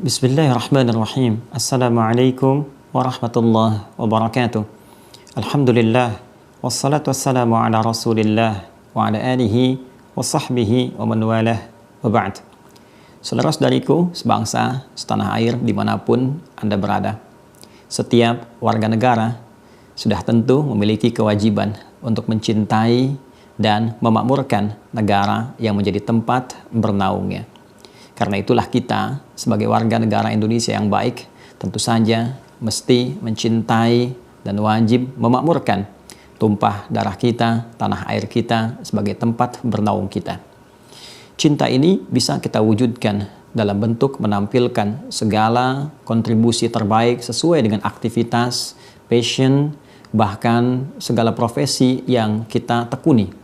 Bismillahirrahmanirrahim. Assalamualaikum warahmatullahi wabarakatuh. Alhamdulillah. Wassalatu wassalamu ala rasulillah wa ala alihi wa sahbihi wa man walah wa ba'd. Saudara-saudariku sebangsa, setanah air dimanapun Anda berada, setiap warga negara sudah tentu memiliki kewajiban untuk mencintai dan memakmurkan negara yang menjadi tempat bernaungnya. Karena itulah kita sebagai warga negara Indonesia yang baik tentu saja mesti mencintai dan wajib memakmurkan tumpah darah kita, tanah air kita sebagai tempat bernaung kita. Cinta ini bisa kita wujudkan dalam bentuk menampilkan segala kontribusi terbaik sesuai dengan aktivitas, passion, bahkan segala profesi yang kita tekuni.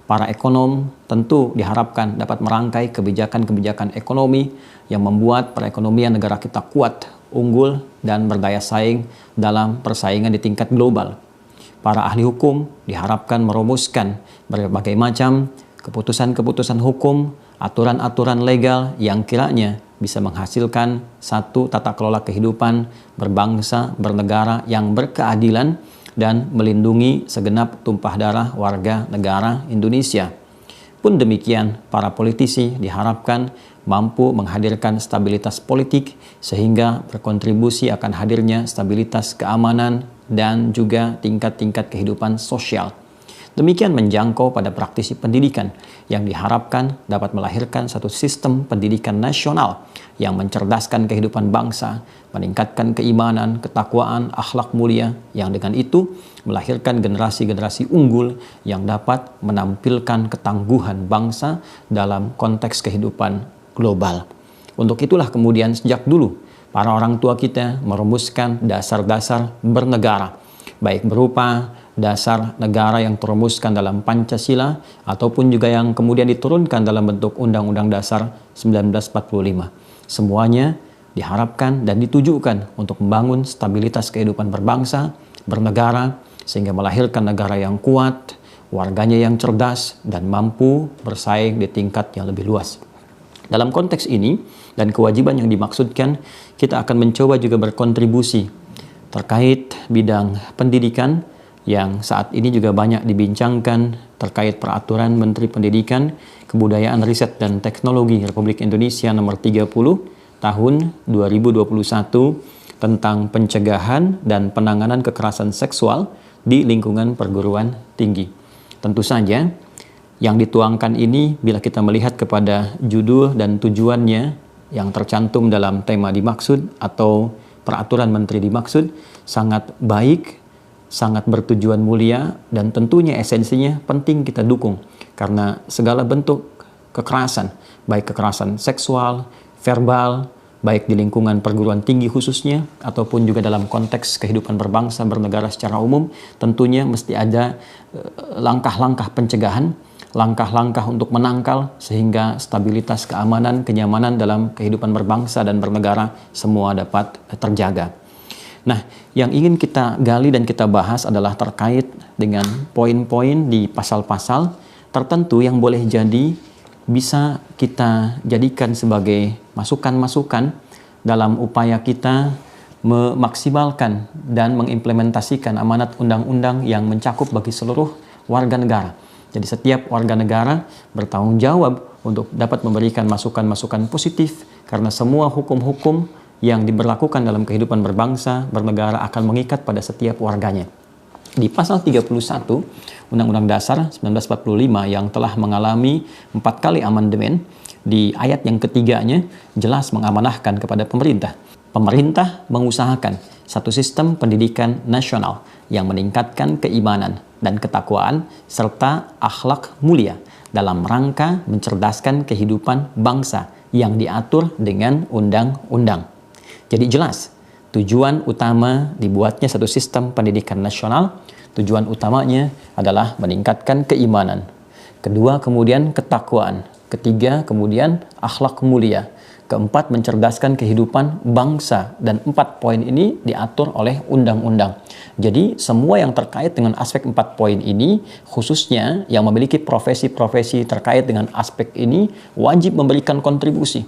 Para ekonom tentu diharapkan dapat merangkai kebijakan-kebijakan ekonomi yang membuat perekonomian negara kita kuat, unggul, dan berdaya saing dalam persaingan di tingkat global. Para ahli hukum diharapkan merumuskan berbagai macam keputusan-keputusan hukum, aturan-aturan legal yang kiranya bisa menghasilkan satu tata kelola kehidupan berbangsa, bernegara yang berkeadilan dan melindungi segenap tumpah darah warga negara Indonesia. Pun demikian, para politisi diharapkan mampu menghadirkan stabilitas politik sehingga berkontribusi akan hadirnya stabilitas keamanan dan juga tingkat-tingkat kehidupan sosial. Demikian menjangkau pada praktisi pendidikan yang diharapkan dapat melahirkan satu sistem pendidikan nasional yang mencerdaskan kehidupan bangsa, meningkatkan keimanan, ketakwaan, akhlak mulia, yang dengan itu melahirkan generasi-generasi unggul yang dapat menampilkan ketangguhan bangsa dalam konteks kehidupan global. Untuk itulah kemudian sejak dulu para orang tua kita merumuskan dasar-dasar bernegara, baik berupa dasar negara yang terumuskan dalam Pancasila ataupun juga yang kemudian diturunkan dalam bentuk Undang-Undang Dasar 1945. Semuanya diharapkan dan ditujukan untuk membangun stabilitas kehidupan berbangsa, bernegara, sehingga melahirkan negara yang kuat, warganya yang cerdas, dan mampu bersaing di tingkat yang lebih luas. Dalam konteks ini dan kewajiban yang dimaksudkan, kita akan mencoba juga berkontribusi terkait bidang pendidikan yang saat ini juga banyak dibincangkan terkait peraturan Menteri Pendidikan, Kebudayaan, Riset, dan Teknologi Republik Indonesia nomor 30 tahun 2021 tentang pencegahan dan penanganan kekerasan seksual di lingkungan perguruan tinggi. Tentu saja yang dituangkan ini bila kita melihat kepada judul dan tujuannya yang tercantum dalam tema dimaksud atau peraturan menteri dimaksud sangat baik, sangat bertujuan mulia, dan tentunya esensinya penting kita dukung karena segala bentuk kekerasan, baik kekerasan seksual, verbal, baik di lingkungan perguruan tinggi khususnya ataupun juga dalam konteks kehidupan berbangsa bernegara secara umum, tentunya mesti ada langkah-langkah pencegahan, langkah-langkah untuk menangkal sehingga stabilitas keamanan, kenyamanan dalam kehidupan berbangsa dan bernegara semua dapat terjaga. Nah, yang ingin kita gali dan kita bahas adalah terkait dengan poin-poin di pasal-pasal tertentu yang boleh jadi bisa kita jadikan sebagai masukan-masukan dalam upaya kita memaksimalkan dan mengimplementasikan amanat undang-undang yang mencakup bagi seluruh warga negara. Jadi setiap warga negara bertanggung jawab untuk dapat memberikan masukan-masukan positif karena semua hukum-hukum yang diberlakukan dalam kehidupan berbangsa, bernegara akan mengikat pada setiap warganya. Di pasal 31 Undang-Undang Dasar 1945 yang telah mengalami 4 kali amandemen, di ayat yang ketiganya jelas mengamanahkan kepada pemerintah. Pemerintah mengusahakan satu sistem pendidikan nasional yang meningkatkan keimanan dan ketakwaan serta akhlak mulia dalam rangka mencerdaskan kehidupan bangsa yang diatur dengan undang-undang. Jadi jelas, tujuan utama dibuatnya satu sistem pendidikan nasional, tujuan utamanya adalah meningkatkan keimanan. Kedua, kemudian ketakwaan. Ketiga, kemudian akhlak mulia. Keempat, mencerdaskan kehidupan bangsa. Dan 4 poin ini diatur oleh undang-undang. Jadi semua yang terkait dengan aspek 4 poin ini, khususnya yang memiliki profesi-profesi terkait dengan aspek ini, wajib memberikan kontribusi.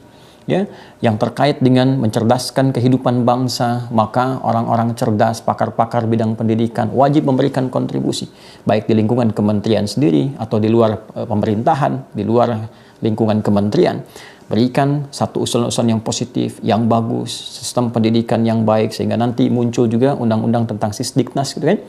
ya, yang terkait dengan mencerdaskan kehidupan bangsa, maka orang-orang cerdas, pakar-pakar bidang pendidikan wajib memberikan kontribusi, baik di lingkungan kementerian sendiri atau di luar pemerintahan, di luar lingkungan kementerian. Berikan satu usulan-usulan yang positif, yang bagus, sistem pendidikan yang baik, sehingga nanti muncul juga undang-undang tentang Sisdiknas gitu kan.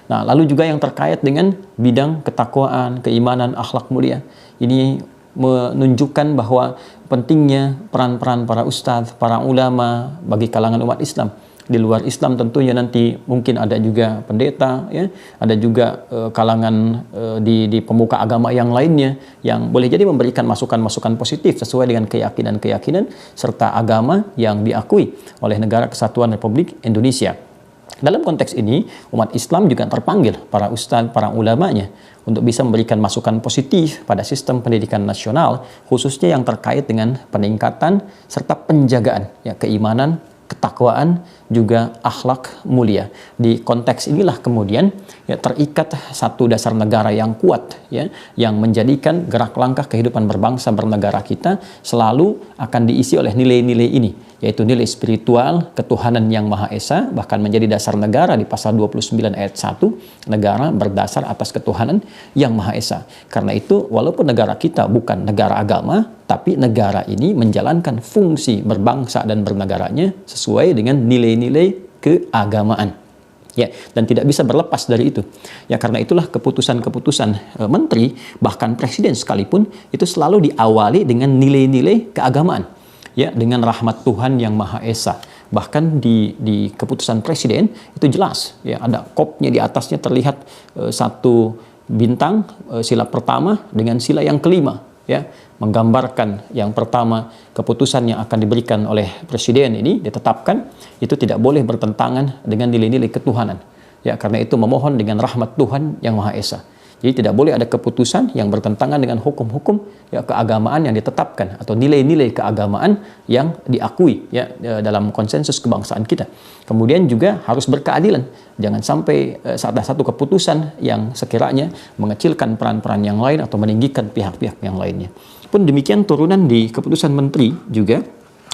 Nah, lalu juga yang terkait dengan bidang ketakwaan, keimanan, akhlak mulia. Ini menunjukkan bahwa pentingnya peran-peran para ustadz, para ulama bagi kalangan umat Islam. Di luar Islam tentunya nanti mungkin ada juga pendeta, ya, ada juga kalangan di pemuka agama yang lainnya yang boleh jadi memberikan masukan-masukan positif sesuai dengan keyakinan-keyakinan serta agama yang diakui oleh Negara Kesatuan Republik Indonesia. Dalam konteks ini, umat Islam juga terpanggil, para ustadz, para ulamanya, untuk bisa memberikan masukan positif pada sistem pendidikan nasional, khususnya yang terkait dengan peningkatan serta penjagaan ya, keimanan, ketakwaan, juga akhlak mulia. Di konteks inilah kemudian ya, terikat satu dasar negara yang kuat, ya, yang menjadikan gerak langkah kehidupan berbangsa bernegara kita selalu akan diisi oleh nilai-nilai ini, yaitu nilai spiritual, ketuhanan yang Maha Esa, bahkan menjadi dasar negara di pasal 29 ayat 1, negara berdasar atas ketuhanan yang Maha Esa. Karena itu, walaupun negara kita bukan negara agama, tapi negara ini menjalankan fungsi berbangsa dan bernegaranya sesuai dengan nilai-nilai keagamaan. Ya, dan tidak bisa berlepas dari itu. Ya, karena itulah keputusan-keputusan menteri, bahkan presiden sekalipun, itu selalu diawali dengan nilai-nilai keagamaan. Ya, dengan rahmat Tuhan yang Maha Esa. Bahkan di keputusan presiden itu jelas, ya, ada kopnya di atasnya terlihat satu bintang, sila pertama dengan sila yang kelima, ya, menggambarkan yang pertama keputusan yang akan diberikan oleh presiden ini ditetapkan itu tidak boleh bertentangan dengan nilai-nilai ketuhanan. Ya, karena itu memohon dengan rahmat Tuhan yang Maha Esa. Jadi tidak boleh ada keputusan yang bertentangan dengan hukum-hukum ya, keagamaan yang ditetapkan atau nilai-nilai keagamaan yang diakui ya dalam konsensus kebangsaan kita. Kemudian juga harus berkeadilan. Jangan sampai ada satu keputusan yang sekiranya mengecilkan peran-peran yang lain atau meninggikan pihak-pihak yang lainnya. Pun demikian turunan di keputusan menteri juga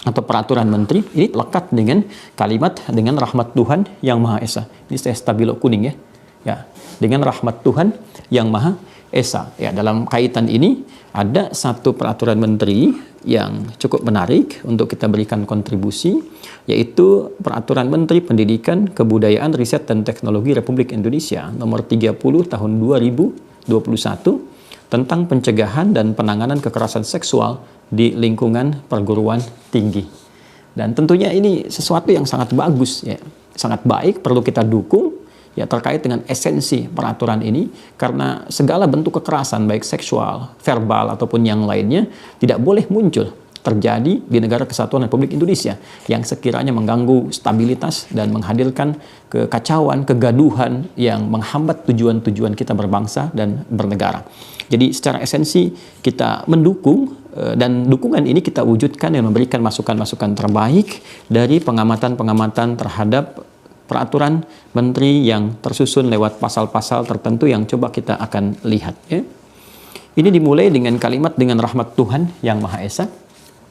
atau peraturan menteri ini lekat dengan kalimat dengan rahmat Tuhan yang Maha Esa. Ini saya stabilo kuning ya. Ya, dengan rahmat Tuhan yang Maha Esa. Ya, dalam kaitan ini ada satu peraturan menteri yang cukup menarik untuk kita berikan kontribusi, yaitu Peraturan Menteri Pendidikan, Kebudayaan, Riset dan Teknologi Republik Indonesia nomor 30 tahun 2021 tentang pencegahan dan penanganan kekerasan seksual di lingkungan perguruan tinggi. Dan tentunya ini sesuatu yang sangat bagus ya, sangat baik, perlu kita dukung ya terkait dengan esensi peraturan ini, karena segala bentuk kekerasan baik seksual, verbal ataupun yang lainnya tidak boleh muncul terjadi di Negara Kesatuan Republik Indonesia yang sekiranya mengganggu stabilitas dan menghadirkan kekacauan, kegaduhan yang menghambat tujuan-tujuan kita berbangsa dan bernegara. Jadi secara esensi kita mendukung dan dukungan ini kita wujudkan dengan memberikan masukan-masukan terbaik dari pengamatan-pengamatan terhadap peraturan menteri yang tersusun lewat pasal-pasal tertentu yang coba kita akan lihat ya. Ini dimulai dengan kalimat dengan rahmat Tuhan yang Maha Esa.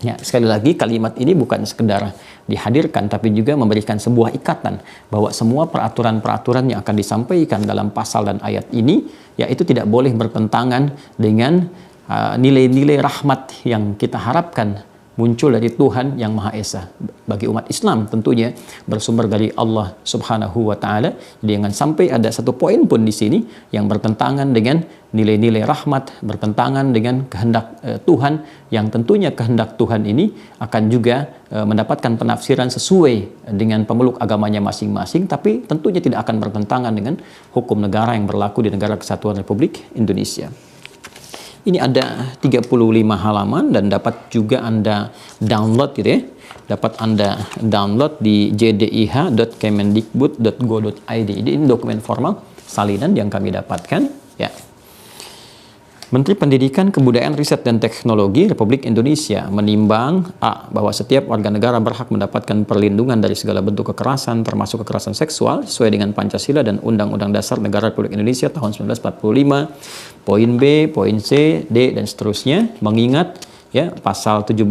Ya, sekali lagi kalimat ini bukan sekedar dihadirkan tapi juga memberikan sebuah ikatan bahwa semua peraturan-peraturan yang akan disampaikan dalam pasal dan ayat ini ya itu tidak boleh bertentangan dengan nilai-nilai rahmat yang kita harapkan muncul dari Tuhan yang Maha Esa. Bagi umat Islam tentunya bersumber dari Allah Subhanahu wa Ta'ala. Jadi jangan sampai ada satu poin pun di sini yang bertentangan dengan nilai-nilai rahmat, bertentangan dengan kehendak Tuhan, yang tentunya kehendak Tuhan ini akan juga mendapatkan penafsiran sesuai dengan pemeluk agamanya masing-masing, tapi tentunya tidak akan bertentangan dengan hukum negara yang berlaku di Negara Kesatuan Republik Indonesia. Ini ada 35 halaman dan dapat juga Anda download gitu ya. Dapat Anda download di jdih.kemendikbud.go.id. Ini dokumen formal salinan yang kami dapatkan ya. Menteri Pendidikan, Kebudayaan, Riset dan Teknologi Republik Indonesia menimbang A. bahwa setiap warga negara berhak mendapatkan perlindungan dari segala bentuk kekerasan termasuk kekerasan seksual sesuai dengan Pancasila dan Undang-Undang Dasar Negara Republik Indonesia tahun 1945. Poin B, poin C, D dan seterusnya, mengingat ya pasal 17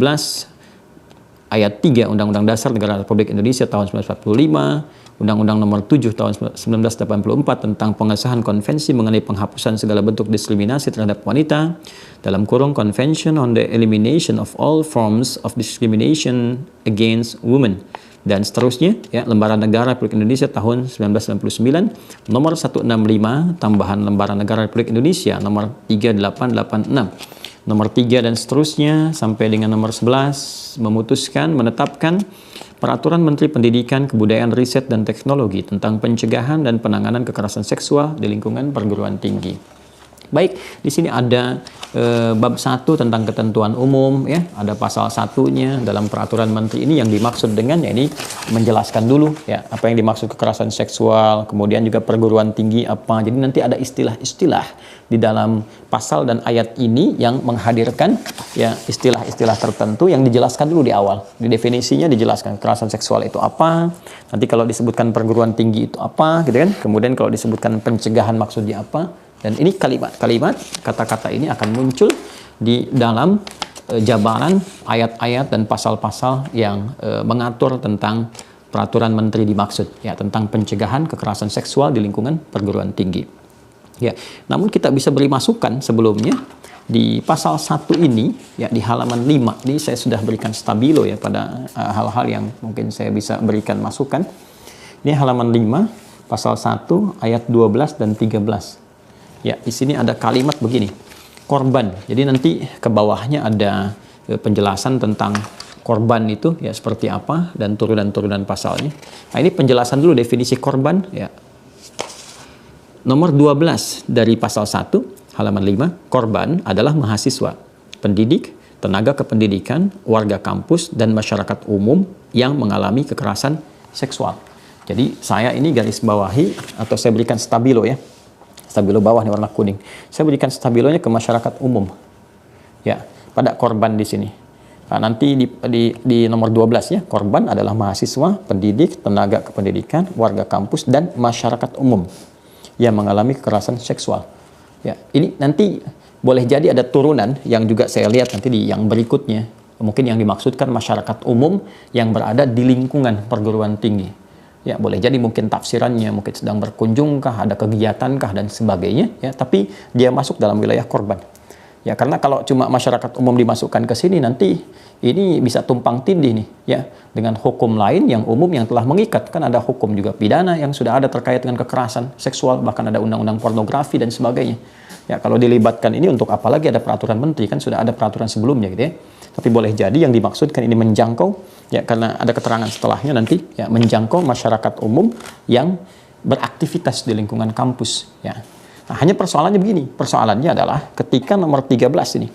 ayat 3 Undang-Undang Dasar Negara Republik Indonesia tahun 1945, Undang-Undang Nomor 7 tahun 1984 tentang pengesahan konvensi mengenai penghapusan segala bentuk diskriminasi terhadap wanita, dalam kurung Convention on the Elimination of All Forms of Discrimination Against Women, dan seterusnya, ya, Lembaran Negara Republik Indonesia tahun 1999, nomor 165, tambahan Lembaran Negara Republik Indonesia nomor 3886, nomor 3 dan seterusnya sampai dengan nomor 11 memutuskan menetapkan Peraturan Menteri Pendidikan, Kebudayaan, Riset dan Teknologi tentang pencegahan dan penanganan kekerasan seksual di lingkungan perguruan tinggi. Baik, di sini ada bab 1 tentang ketentuan umum, ya, ada pasal 1-nya dalam peraturan menteri ini yang dimaksud dengan, ya, ini menjelaskan dulu, ya, apa yang dimaksud kekerasan seksual, kemudian juga perguruan tinggi apa. Jadi nanti ada istilah-istilah di dalam pasal dan ayat ini yang menghadirkan, ya, istilah-istilah tertentu yang dijelaskan dulu di awal. Di definisinya dijelaskan kekerasan seksual itu apa, nanti kalau disebutkan perguruan tinggi itu apa, gitu kan. Kemudian kalau disebutkan pencegahan maksudnya apa. Dan ini kalimat-kalimat, kata-kata ini akan muncul di dalam jabaran ayat-ayat dan pasal-pasal yang mengatur tentang peraturan menteri dimaksud, ya, tentang pencegahan kekerasan seksual di lingkungan perguruan tinggi. Ya, namun kita bisa beri masukan sebelumnya di pasal 1 ini, ya, di halaman 5. Ini saya sudah berikan stabilo, ya, pada hal-hal yang mungkin saya bisa berikan masukan. Ini halaman 5, pasal 1 ayat 12 dan 13. Ya, di sini ada kalimat begini, korban. Jadi nanti ke bawahnya ada penjelasan tentang korban itu, ya, seperti apa dan turunan-turunan pasalnya. Nah, ini penjelasan dulu definisi korban, ya. Nomor 12 dari pasal 1 halaman 5, korban adalah mahasiswa, pendidik, tenaga kependidikan, warga kampus dan masyarakat umum yang mengalami kekerasan seksual. Jadi saya ini garis bawahi atau saya berikan stabilo, ya. Stabilo bawah nih warna kuning. Saya berikan stabilonya ke masyarakat umum. Ya, pada korban di sini. Nah, nanti di nomor 12, ya, korban adalah mahasiswa, pendidik, tenaga kependidikan, warga kampus dan masyarakat umum yang mengalami kekerasan seksual. Ya, ini nanti boleh jadi ada turunan yang juga saya lihat nanti di yang berikutnya. Mungkin yang dimaksudkan masyarakat umum yang berada di lingkungan perguruan tinggi. Ya, boleh jadi mungkin tafsirannya mungkin sedang berkunjungkah, ada kegiatankah dan sebagainya, ya, tapi dia masuk dalam wilayah korban. Ya, karena kalau cuma masyarakat umum dimasukkan ke sini nanti ini bisa tumpang tindih nih, ya, dengan hukum lain yang umum yang telah mengikat. Kan ada hukum juga pidana yang sudah ada terkait dengan kekerasan seksual, bahkan ada undang-undang pornografi dan sebagainya. Ya, kalau dilibatkan ini untuk apa lagi ada peraturan menteri, kan sudah ada peraturan sebelumnya, gitu, ya. Tapi boleh jadi yang dimaksudkan ini menjangkau, ya, karena ada keterangan setelahnya nanti, ya, menjangkau masyarakat umum yang beraktivitas di lingkungan kampus, ya. Nah, hanya persoalannya begini, persoalannya adalah ketika nomor 13 ini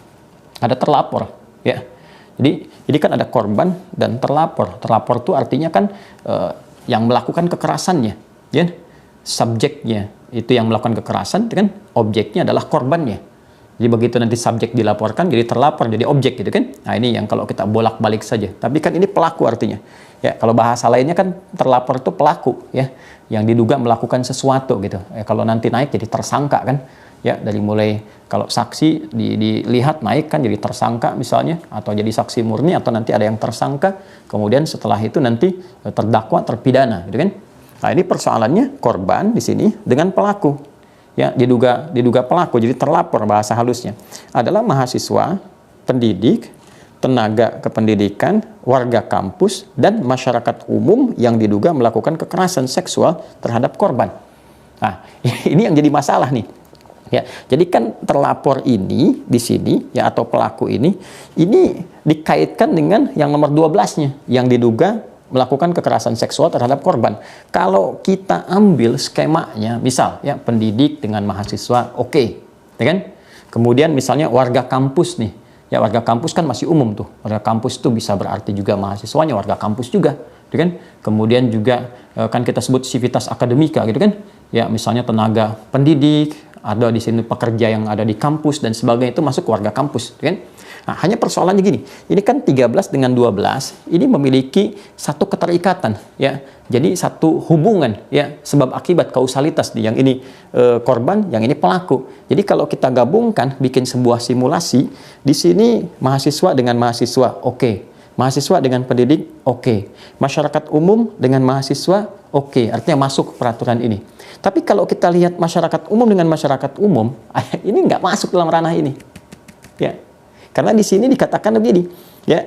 ada terlapor, ya. Jadi ini kan ada korban dan terlapor. Terlapor itu artinya kan yang melakukan kekerasannya, ya. Subjeknya itu yang melakukan kekerasan, itu kan objeknya adalah korbannya. Jadi begitu nanti subjek dilaporkan jadi terlapor, jadi objek, gitu kan. Nah, ini yang kalau kita bolak-balik saja. Tapi kan ini pelaku artinya. Ya, kalau bahasa lainnya kan terlapor itu pelaku, ya, yang diduga melakukan sesuatu, gitu. Ya, kalau nanti naik jadi tersangka kan. Ya, dari mulai kalau saksi dilihat naik kan jadi tersangka misalnya, atau jadi saksi murni, atau nanti ada yang tersangka, kemudian setelah itu nanti terdakwa, terpidana, gitu kan. Nah, ini persoalannya korban di sini dengan pelaku. Ya, diduga pelaku, jadi terlapor bahasa halusnya adalah mahasiswa, pendidik, tenaga kependidikan, warga kampus dan masyarakat umum yang diduga melakukan kekerasan seksual terhadap korban. Nah, ini yang jadi masalah nih. Ya, jadi kan terlapor ini di sini, ya, atau pelaku ini dikaitkan dengan yang nomor 12-nya yang diduga melakukan kekerasan seksual terhadap korban. Kalau kita ambil skemanya, misal, ya, pendidik dengan mahasiswa, oke, ya kan? Kemudian misalnya warga kampus nih, ya, warga kampus kan masih umum tuh. Warga kampus itu bisa berarti juga mahasiswanya warga kampus juga, ya kan? Kemudian juga kan kita sebut sivitas akademika, gitu kan? Ya, misalnya tenaga pendidik, ada di sini pekerja yang ada di kampus dan sebagainya, itu masuk warga kampus, ya kan? Nah, hanya persoalannya gini, ini kan 13 dengan 12, ini memiliki satu keterikatan, ya. Jadi satu hubungan, ya, sebab akibat kausalitas nih, yang ini korban, yang ini pelaku. Jadi kalau kita gabungkan, bikin sebuah simulasi, di sini mahasiswa dengan mahasiswa, oke. Mahasiswa dengan pendidik, oke. Masyarakat umum dengan mahasiswa, oke. Artinya masuk peraturan ini. Tapi kalau kita lihat masyarakat umum dengan masyarakat umum, ini nggak masuk dalam ranah ini. Ya, karena di sini dikatakan begini, ya,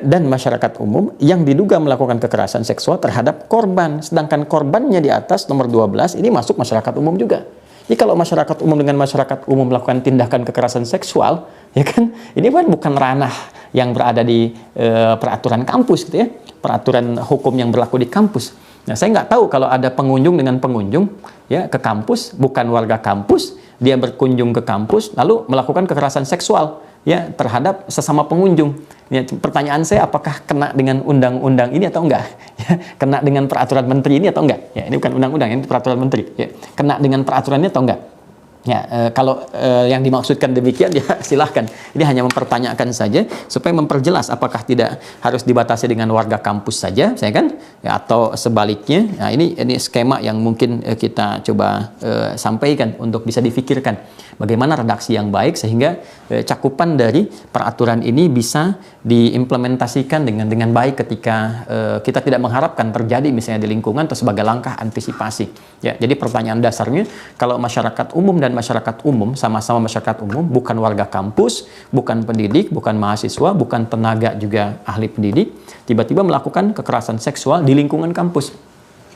dan masyarakat umum yang diduga melakukan kekerasan seksual terhadap korban, sedangkan korbannya di atas nomor 12 ini masuk masyarakat umum juga. Jadi kalau masyarakat umum dengan masyarakat umum melakukan tindakan kekerasan seksual, ya kan, ini kan bukan ranah yang berada di peraturan kampus, gitu ya, peraturan hukum yang berlaku di kampus. Nah, saya nggak tahu kalau ada pengunjung dengan pengunjung, ya, ke kampus, bukan warga kampus, dia berkunjung ke kampus lalu melakukan kekerasan seksual, ya, terhadap sesama pengunjung. Ya, pertanyaan saya, apakah kena dengan undang-undang ini atau enggak? Ya, kena dengan peraturan menteri ini atau enggak? Ya, ini bukan undang-undang, ini peraturan menteri. Ya, kena dengan peraturannya atau enggak? Ya, kalau yang dimaksudkan demikian, ya silahkan. Ini hanya mempertanyakan saja supaya memperjelas apakah tidak harus dibatasi dengan warga kampus saja, saya kan, ya, atau sebaliknya. Nah, ini skema yang mungkin kita coba sampaikan untuk bisa difikirkan bagaimana redaksi yang baik sehingga cakupan dari peraturan ini bisa diimplementasikan dengan baik ketika kita tidak mengharapkan terjadi misalnya di lingkungan atau sebagai langkah antisipasi. Ya, jadi pertanyaan dasarnya, kalau masyarakat umum dan masyarakat umum sama-sama masyarakat umum, bukan warga kampus, bukan pendidik, bukan mahasiswa, bukan tenaga juga ahli pendidik, tiba-tiba melakukan kekerasan seksual di lingkungan kampus.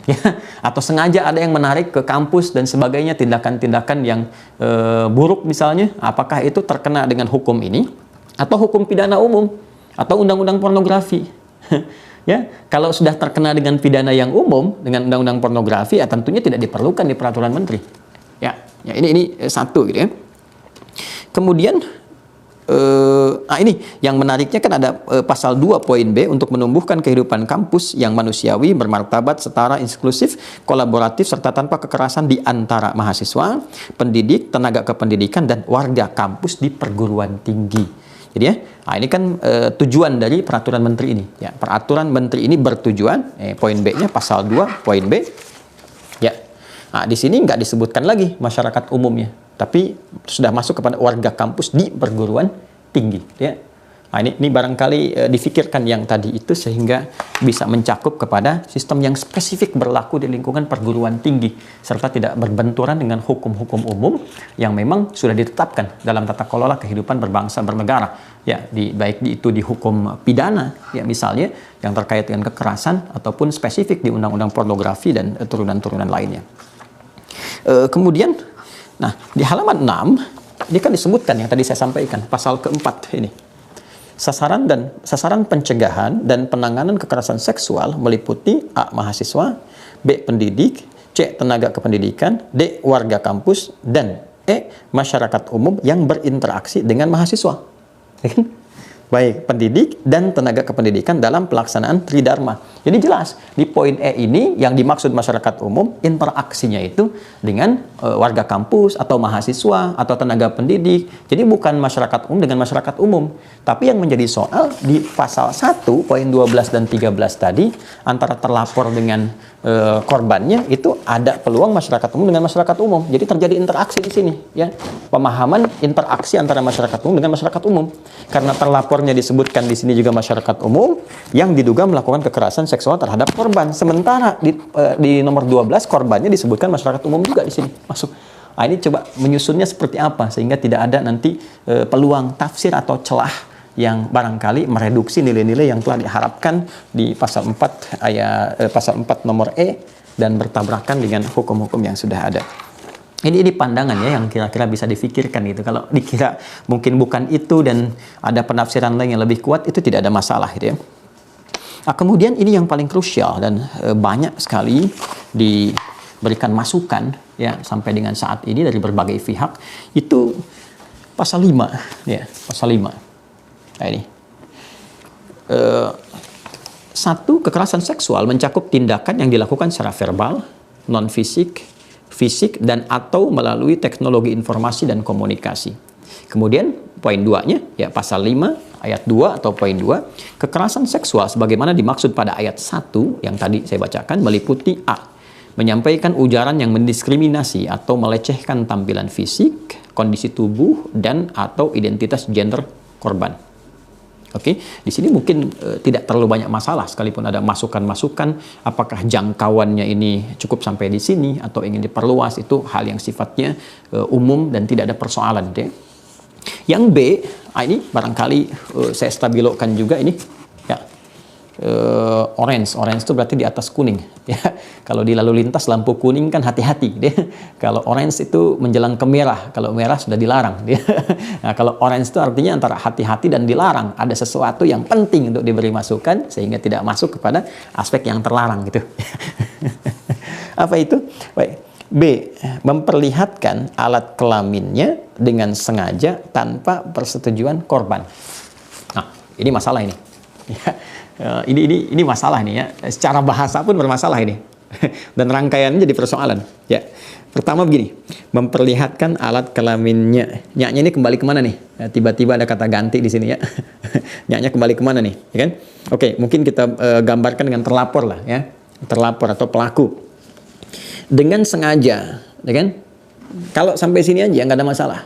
Ya, atau sengaja ada yang menarik ke kampus dan sebagainya, tindakan-tindakan yang buruk misalnya, apakah itu terkena dengan hukum ini atau hukum pidana umum atau undang-undang pornografi? Ya, kalau sudah terkena dengan pidana yang umum dengan undang-undang pornografi, ya tentunya tidak diperlukan di peraturan menteri. Ya, ini satu, gitu ya. Kemudian ini yang menariknya kan ada pasal 2 poin B untuk menumbuhkan kehidupan kampus yang manusiawi, bermartabat, setara, inklusif, kolaboratif, serta tanpa kekerasan di antara mahasiswa, pendidik, tenaga kependidikan, dan warga kampus di perguruan tinggi. Jadi ya, ini kan tujuan dari peraturan menteri ini. Ya, peraturan menteri ini bertujuan, poin B-nya pasal 2 poin B. Ya, di sini nggak disebutkan lagi masyarakat umumnya, tapi sudah masuk kepada warga kampus di perguruan tinggi. Ya, ini barangkali difikirkan yang tadi itu sehingga bisa mencakup kepada sistem yang spesifik berlaku di lingkungan perguruan tinggi serta tidak berbenturan dengan hukum-hukum umum yang memang sudah ditetapkan dalam tata kelola kehidupan berbangsa bernegara. Ya, baik itu di hukum pidana, ya misalnya yang terkait dengan kekerasan ataupun spesifik di undang-undang pornografi dan turunan-turunan lainnya. Kemudian, nah di halaman 6 ini kan disebutkan yang tadi saya sampaikan pasal keempat ini. Sasaran pencegahan dan penanganan kekerasan seksual meliputi A. mahasiswa, B. pendidik, C. tenaga kependidikan, D. warga kampus, dan E. masyarakat umum yang berinteraksi dengan mahasiswa. Baik, pendidik dan tenaga kependidikan dalam pelaksanaan tridharma. Jadi jelas, di poin E ini yang dimaksud masyarakat umum, interaksinya itu dengan warga kampus atau mahasiswa atau tenaga pendidik. Jadi bukan masyarakat umum dengan masyarakat umum. Tapi yang menjadi soal di pasal 1, poin 12 dan 13 tadi, antara terlapor dengan korbannya itu ada peluang masyarakat umum dengan masyarakat umum. Jadi terjadi interaksi di sini, ya. Pemahaman interaksi antara masyarakat umum dengan masyarakat umum. Karena terlapornya disebutkan di sini juga masyarakat umum yang diduga melakukan kekerasan seksual terhadap korban. Sementara di nomor 12 korbannya disebutkan masyarakat umum juga di sini masuk. Nah, ini coba menyusunnya seperti apa sehingga tidak ada nanti peluang tafsir atau celah yang barangkali mereduksi nilai-nilai yang telah diharapkan di pasal 4 pasal 4 nomor E dan bertabrakan dengan hukum-hukum yang sudah ada. Ini pandangan ya yang kira-kira bisa difikirkan gitu. Kalau dikira mungkin bukan itu dan ada penafsiran lain yang lebih kuat, itu tidak ada masalah gitu ya. Nah, kemudian ini yang paling krusial dan banyak sekali diberikan masukan ya sampai dengan saat ini dari berbagai pihak, itu pasal 5 ya, pasal 5. Nah, ini satu, kekerasan seksual mencakup tindakan yang dilakukan secara verbal, non fisik, fisik, dan atau melalui teknologi informasi dan komunikasi. Kemudian poin 2-nya ya pasal 5 ayat 2 atau poin 2, kekerasan seksual sebagaimana dimaksud pada ayat 1 yang tadi saya bacakan meliputi A. menyampaikan ujaran yang mendiskriminasi atau melecehkan tampilan fisik, kondisi tubuh, dan atau identitas gender korban. Oke, di sini mungkin tidak terlalu banyak masalah sekalipun ada masukan-masukan apakah jangkauannya ini cukup sampai di sini atau ingin diperluas, itu hal yang sifatnya umum dan tidak ada persoalan gitu ya. Yang B, ini barangkali saya stabilokan juga ini ya. Orange itu berarti di atas kuning ya. Kalau di lalu lintas lampu kuning kan hati-hati dia. Kalau orange itu menjelang ke merah, kalau merah sudah dilarang dia. Nah, kalau orange itu artinya antara hati-hati dan dilarang, ada sesuatu yang penting untuk diberi masukan sehingga tidak masuk kepada aspek yang terlarang gitu. Apa itu? Baik. B, memperlihatkan alat kelaminnya dengan sengaja tanpa persetujuan korban. Nah, ini masalah ini. Ini masalah nih ya. Secara bahasa pun bermasalah ini. Dan rangkaiannya jadi persoalan. Ya. Pertama begini, memperlihatkan alat kelaminnya. Nyaknya ini kembali kemana nih? Tiba-tiba ada kata ganti di sini ya. Nyaknya kembali kemana nih? Ya kan? Oke, mungkin kita gambarkan dengan terlapor lah ya. Terlapor atau pelaku. Dengan sengaja, ya kan? Kalau sampai sini aja nggak ada masalah.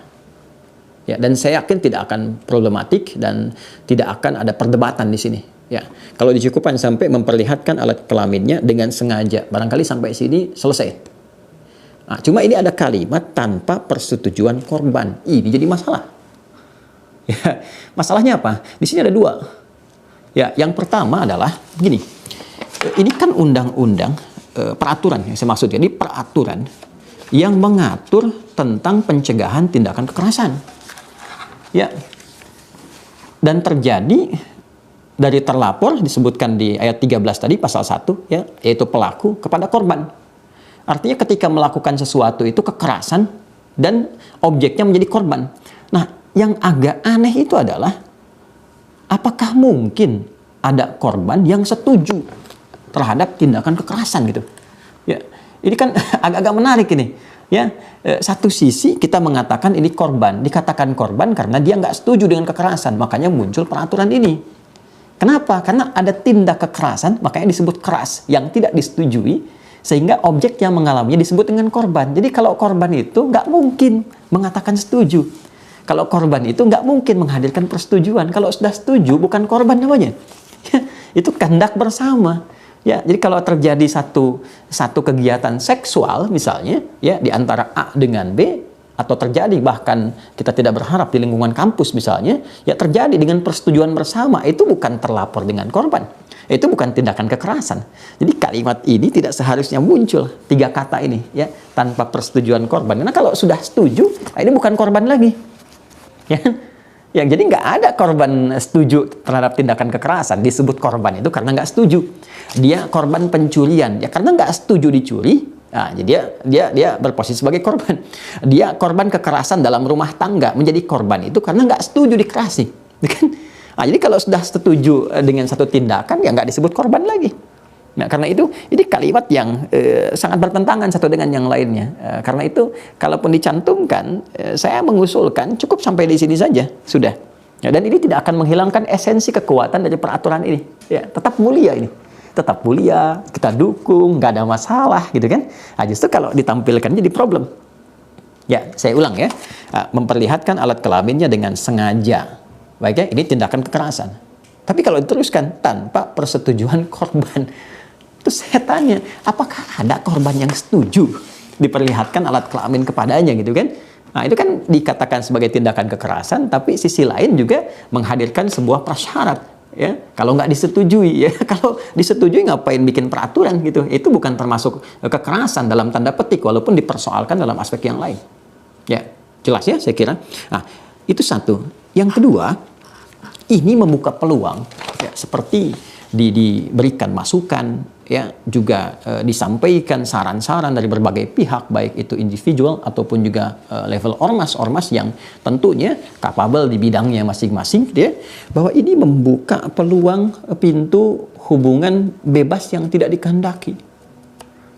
Ya, dan saya yakin tidak akan problematik dan tidak akan ada perdebatan di sini. Ya, kalau dicukupkan sampai memperlihatkan alat kelaminnya dengan sengaja, barangkali sampai sini selesai. Nah, cuma ini ada kalimat tanpa persetujuan korban. Ini jadi masalah. Ya, masalahnya apa? Di sini ada dua. Ya, yang pertama adalah gini. Ini kan undang-undang peraturan yang saya maksud. Jadi peraturan yang mengatur tentang pencegahan tindakan kekerasan. Ya. Dan terjadi dari terlapor disebutkan di ayat 13 tadi pasal 1 ya, yaitu pelaku kepada korban. Artinya ketika melakukan sesuatu itu kekerasan dan objeknya menjadi korban. Nah, yang agak aneh itu adalah apakah mungkin ada korban yang setuju terhadap tindakan kekerasan gitu. Ya, ini kan agak-agak menarik ini. Ya, satu sisi kita mengatakan ini korban, dikatakan korban karena dia nggak setuju dengan kekerasan, makanya muncul peraturan ini. Kenapa? Karena ada tindak kekerasan, makanya disebut keras, yang tidak disetujui, sehingga objek yang mengalaminya disebut dengan korban. Jadi kalau korban itu nggak mungkin mengatakan setuju. Kalau korban itu nggak mungkin menghadirkan persetujuan. Kalau sudah setuju, bukan korban namanya. Itu kehendak bersama. Ya, jadi kalau terjadi satu kegiatan seksual misalnya, ya di antara A dengan B, atau terjadi bahkan kita tidak berharap di lingkungan kampus misalnya, ya terjadi dengan persetujuan bersama, itu bukan terlapor dengan korban. Itu bukan tindakan kekerasan. Jadi kalimat ini tidak seharusnya muncul, 3 kata ini ya, tanpa persetujuan korban. Karena kalau sudah setuju, ini bukan korban lagi. Ya. Ya, jadi nggak ada korban setuju terhadap tindakan kekerasan, disebut korban itu karena nggak setuju. Dia korban pencurian, ya karena nggak setuju dicuri. Nah, jadi dia berposisi sebagai korban. Dia korban kekerasan dalam rumah tangga, menjadi korban itu karena nggak setuju dikerasi. Nah, jadi kalau sudah setuju dengan satu tindakan, ya nggak disebut korban lagi. Nah, karena itu ini kalimat yang sangat bertentangan satu dengan yang lainnya. Karena itu, kalaupun dicantumkan, saya mengusulkan cukup sampai di sini saja, sudah. Ya, dan ini tidak akan menghilangkan esensi kekuatan dari peraturan ini. Ya, tetap mulia ini. Tetap mulia, kita dukung, nggak ada masalah gitu kan. Nah, justru kalau ditampilkan jadi problem. Ya, saya ulang ya. Memperlihatkan alat kelaminnya dengan sengaja. Baik ya, ini tindakan kekerasan. Tapi kalau diteruskan tanpa persetujuan korban, terus saya tanya, apakah ada korban yang setuju diperlihatkan alat kelamin kepadanya gitu kan? Nah, itu kan dikatakan sebagai tindakan kekerasan, tapi sisi lain juga menghadirkan sebuah prasyarat. Ya, kalau nggak disetujui, ya kalau disetujui ngapain bikin peraturan gitu? Itu bukan termasuk kekerasan dalam tanda petik, walaupun dipersoalkan dalam aspek yang lain. Ya, jelas ya saya kira. Nah, itu satu. Yang kedua, ini membuka peluang, ya, seperti diberikan masukan, ya, juga disampaikan saran-saran dari berbagai pihak, baik itu individual ataupun juga level ormas-ormas yang tentunya kapabel di bidangnya masing-masing, ya, bahwa ini membuka peluang pintu hubungan bebas yang tidak dikehendaki.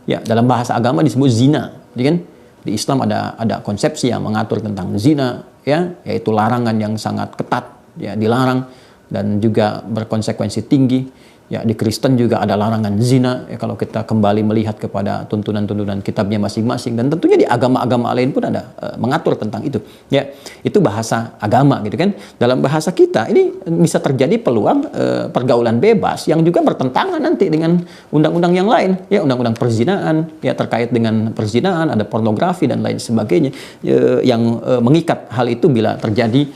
Ya, dalam bahasa agama disebut zina, ya kan? Di Islam ada konsepsi yang mengatur tentang zina, ya, yaitu larangan yang sangat ketat, ya, dilarang dan juga berkonsekuensi tinggi. Ya, di Kristen juga ada larangan zina, ya, kalau kita kembali melihat kepada tuntunan-tuntunan kitabnya masing-masing, dan tentunya di agama-agama lain pun ada mengatur tentang itu. Ya, itu bahasa agama gitu kan. Dalam bahasa kita ini bisa terjadi peluang pergaulan bebas yang juga bertentangan nanti dengan undang-undang yang lain, ya, undang-undang perzinaan, ya, terkait dengan perzinaan, ada pornografi dan lain sebagainya, yang mengikat hal itu bila terjadi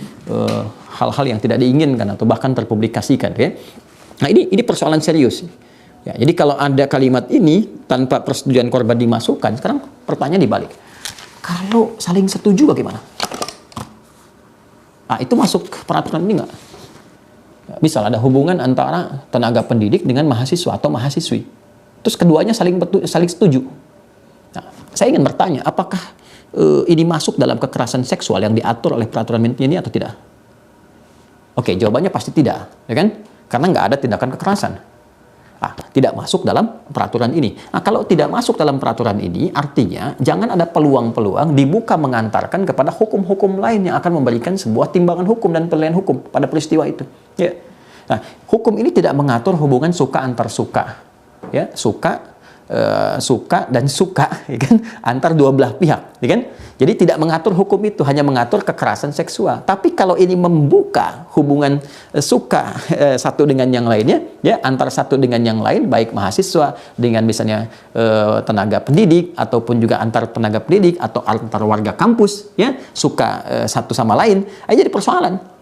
hal-hal yang tidak diinginkan atau bahkan terpublikasikan, ya. Nah, ini persoalan serius. Ya, jadi kalau ada kalimat ini tanpa persetujuan korban dimasukkan, sekarang pertanyaan dibalik. Kalau saling setuju bagaimana? Nah, itu masuk peraturan ini nggak? Ya, misal ada hubungan antara tenaga pendidik dengan mahasiswa atau mahasiswi. Terus keduanya saling setuju. Nah, saya ingin bertanya, apakah ini masuk dalam kekerasan seksual yang diatur oleh peraturan menteri ini atau tidak? Oke, jawabannya pasti tidak, ya kan? Karena nggak ada tindakan kekerasan. Tidak masuk dalam peraturan ini. Nah, kalau tidak masuk dalam peraturan ini, artinya jangan ada peluang-peluang dibuka mengantarkan kepada hukum-hukum lain yang akan memberikan sebuah timbangan hukum dan penilaian hukum pada peristiwa itu. Ya. Nah, hukum ini tidak mengatur hubungan suka antar suka, ya, suka dan suka, ya kan, antar dua belah pihak, ya kan. Jadi tidak mengatur hukum itu, hanya mengatur kekerasan seksual. Tapi kalau ini membuka hubungan suka satu dengan yang lainnya, ya, antar satu dengan yang lain, baik mahasiswa dengan misalnya tenaga pendidik, ataupun juga antar tenaga pendidik atau antar warga kampus, ya, suka satu sama lain, jadi persoalan.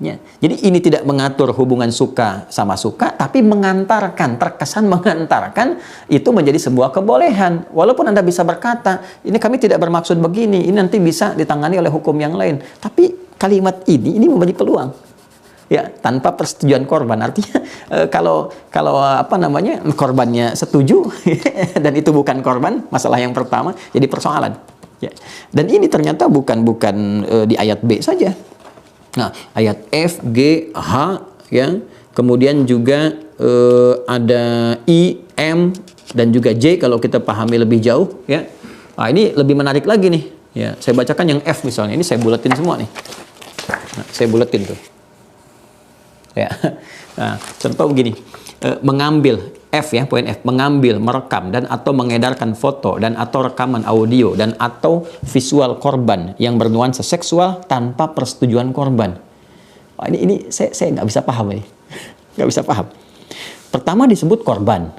Ya. Jadi ini tidak mengatur hubungan suka sama suka, tapi mengantarkan, terkesan mengantarkan itu menjadi sebuah kebolehan. Walaupun Anda bisa berkata, ini kami tidak bermaksud begini, ini nanti bisa ditangani oleh hukum yang lain. Tapi kalimat ini memberi peluang. Ya, tanpa persetujuan korban. Artinya kalau apa namanya, korbannya setuju dan itu bukan korban, masalah yang pertama jadi persoalan. Ya. Dan ini ternyata bukan di ayat B saja. Nah, ayat F, G, H, ya, kemudian juga ada I, M, dan juga J kalau kita pahami lebih jauh, ya. Nah, ini lebih menarik lagi nih, ya. Saya bacakan yang F misalnya, ini saya buletin semua nih. Nah, saya buletin tuh, ya. Nah, contoh begini, mengambil F, ya, poin F, mengambil, merekam dan atau mengedarkan foto dan atau rekaman audio dan atau visual korban yang bernuansa seksual tanpa persetujuan korban. Oh, ini saya nggak bisa paham ini, nggak bisa paham. Pertama disebut korban,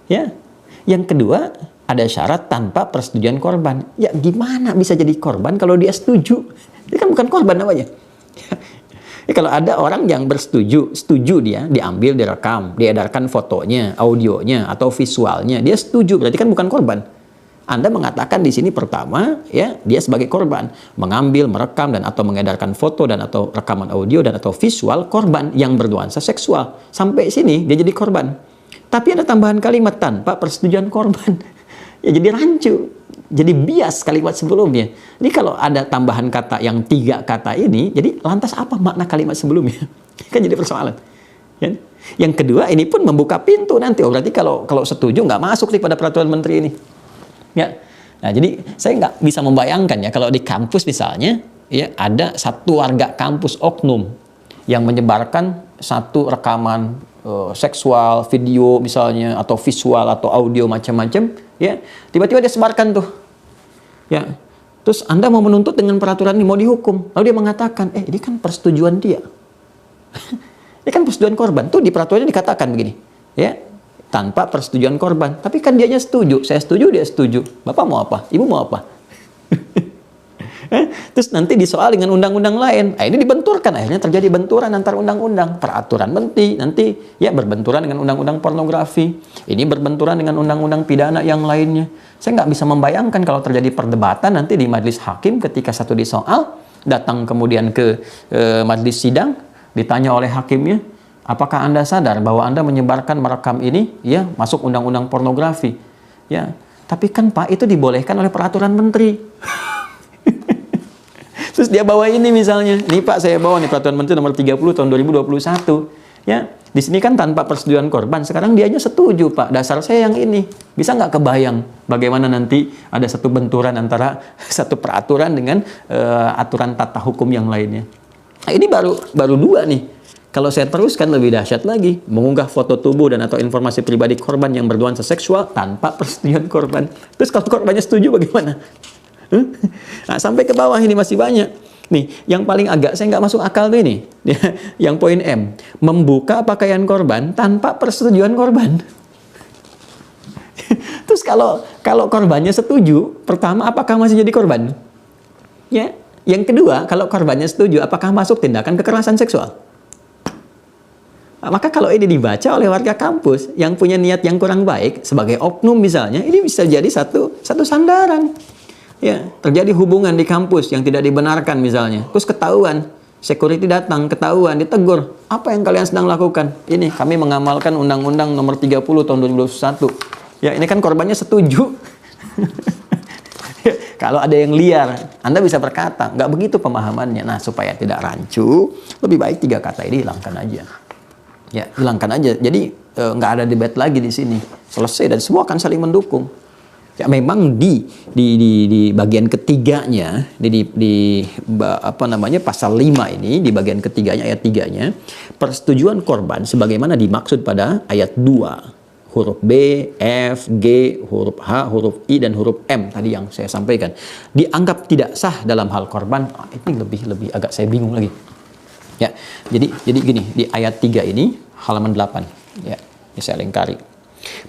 ya. Yang kedua ada syarat tanpa persetujuan korban. Ya, gimana bisa jadi korban kalau dia setuju? Dia kan bukan korban namanya. Ya, kalau ada orang yang setuju dia diambil, direkam, diedarkan fotonya, audionya, atau visualnya, dia setuju, berarti kan bukan korban. Anda mengatakan di sini pertama, ya, dia sebagai korban, mengambil, merekam, dan atau mengedarkan foto dan atau rekaman audio dan atau visual korban yang bernuansa seksual. Sampai sini dia jadi korban. Tapi ada tambahan kalimat tanpa persetujuan korban. Ya, jadi rancu. Jadi bias kalimat sebelumnya. Jadi kalau ada tambahan kata yang 3 kata ini, jadi lantas apa makna kalimat sebelumnya? Kan jadi persoalan. Ya? Yang kedua, ini pun membuka pintu nanti. Oh, berarti kalau setuju nggak masuk nih pada peraturan menteri ini. Ya. Nah, jadi saya nggak bisa membayangkan, ya, kalau di kampus misalnya, ya, ada satu warga kampus oknum yang menyebarkan satu rekaman seksual, video misalnya, atau visual atau audio macam-macam, ya, tiba-tiba dia sebarkan tuh, ya, terus Anda mau menuntut dengan peraturan ini, mau dihukum, lalu dia mengatakan, ini kan persetujuan dia, ini kan persetujuan korban, tuh di peraturannya dikatakan begini, ya, tanpa persetujuan korban, tapi kan dianya setuju, saya setuju, dia setuju, Bapak mau apa, Ibu mau apa? Terus nanti disoal dengan undang-undang lain. Ini dibenturkan, akhirnya terjadi benturan antar undang-undang. Peraturan menteri nanti, ya, berbenturan dengan undang-undang pornografi. Ini berbenturan dengan undang-undang pidana yang lainnya. Saya nggak bisa membayangkan kalau terjadi perdebatan nanti di majelis hakim ketika satu disoal, datang kemudian ke majelis sidang, ditanya oleh hakimnya, apakah Anda sadar bahwa Anda menyebarkan, merekam ini, ya, masuk undang-undang pornografi, ya. Tapi kan Pak, itu dibolehkan oleh peraturan menteri. Terus dia bawa ini misalnya, nih Pak, saya bawa nih peraturan menteri nomor 30 tahun 2021. Ya, di sini kan tanpa persetujuan korban. Sekarang dianya setuju, Pak. Dasar saya yang ini. Bisa nggak kebayang bagaimana nanti ada satu benturan antara satu peraturan dengan aturan tata hukum yang lainnya. Nah, ini baru 2 nih. Kalau saya teruskan lebih dahsyat lagi, mengunggah foto tubuh dan atau informasi pribadi korban yang bernuansa seksual tanpa persetujuan korban. Terus kalau korbannya setuju bagaimana? Nah, sampai ke bawah ini masih banyak. Nih, yang paling agak saya nggak masuk akal tuh ini, yang poin M, membuka pakaian korban tanpa persetujuan korban. Terus kalau korbannya setuju, pertama apakah masih jadi korban? Ya, yang kedua, kalau korbannya setuju, apakah masuk tindakan kekerasan seksual? Maka kalau ini dibaca oleh warga kampus yang punya niat yang kurang baik sebagai oknum misalnya, ini bisa jadi satu sandaran. Ya, terjadi hubungan di kampus yang tidak dibenarkan misalnya. Terus ketahuan, security datang, ketahuan, ditegur. Apa yang kalian sedang lakukan? Ini kami mengamalkan Undang-Undang Nomor 30 Tahun 2021. Ya, ini kan korbannya setuju. Kalau ada yang liar, Anda bisa berkata, nggak begitu pemahamannya. Nah, supaya tidak rancu, lebih baik 3 kata ini hilangkan aja. Ya, hilangkan aja. Jadi nggak ada debat lagi di sini. Selesai dan semua akan saling mendukung. Ya, memang di bagian ketiganya pasal 5 ini, di bagian ketiganya ayat 3-nya, persetujuan korban sebagaimana dimaksud pada ayat 2, huruf B, F, G, huruf H, huruf I dan huruf M tadi yang saya sampaikan, dianggap tidak sah dalam hal korban. Ini lebih agak saya bingung lagi. Ya, jadi gini, di ayat 3 ini halaman 8. Ya, ini saya lingkari.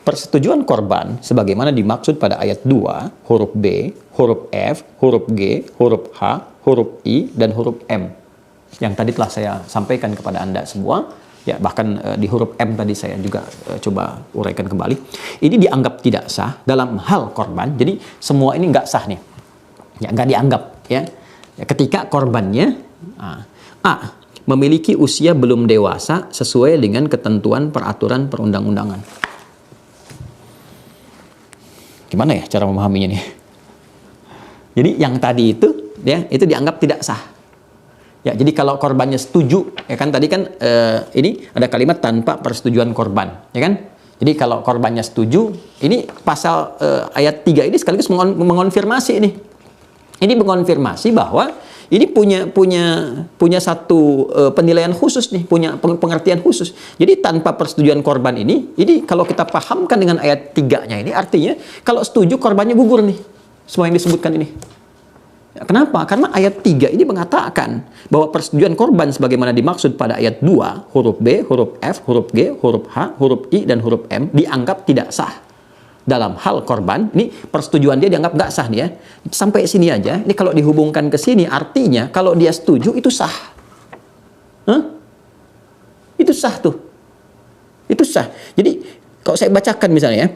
Persetujuan korban sebagaimana dimaksud pada ayat 2, huruf B, huruf F, huruf G, huruf H, huruf I dan huruf M. Yang tadi telah saya sampaikan kepada Anda semua. Ya, bahkan di huruf M tadi saya juga coba uraikan kembali. Ini dianggap tidak sah dalam hal korban. Jadi semua ini nggak sah nih. Ya, nggak dianggap ya. Ketika korbannya A, memiliki usia belum dewasa sesuai dengan ketentuan peraturan perundang-undangan. Gimana ya cara memahaminya nih? Jadi yang tadi itu, ya, itu dianggap tidak sah. Ya, jadi kalau korbannya setuju, ya kan tadi kan ini ada kalimat tanpa persetujuan korban, ya kan? Jadi kalau korbannya setuju, ini pasal ayat 3 ini sekaligus mengonfirmasi ini. Ini mengonfirmasi bahwa ini punya satu penilaian khusus nih, punya pengertian khusus. Jadi tanpa persetujuan korban ini kalau kita pahamkan dengan ayat 3-nya ini artinya kalau setuju korbannya gugur nih. Semua yang disebutkan ini. Ya, kenapa? Karena ayat 3 ini mengatakan bahwa persetujuan korban sebagaimana dimaksud pada ayat 2, huruf B, huruf F, huruf G, huruf H, huruf I dan huruf M dianggap tidak sah. Dalam hal korban, ini persetujuan dia dianggap nggak sah nih ya. Sampai sini aja, ini kalau dihubungkan ke sini artinya kalau dia setuju itu sah. Itu sah tuh. Itu sah. Jadi kalau saya bacakan misalnya ya,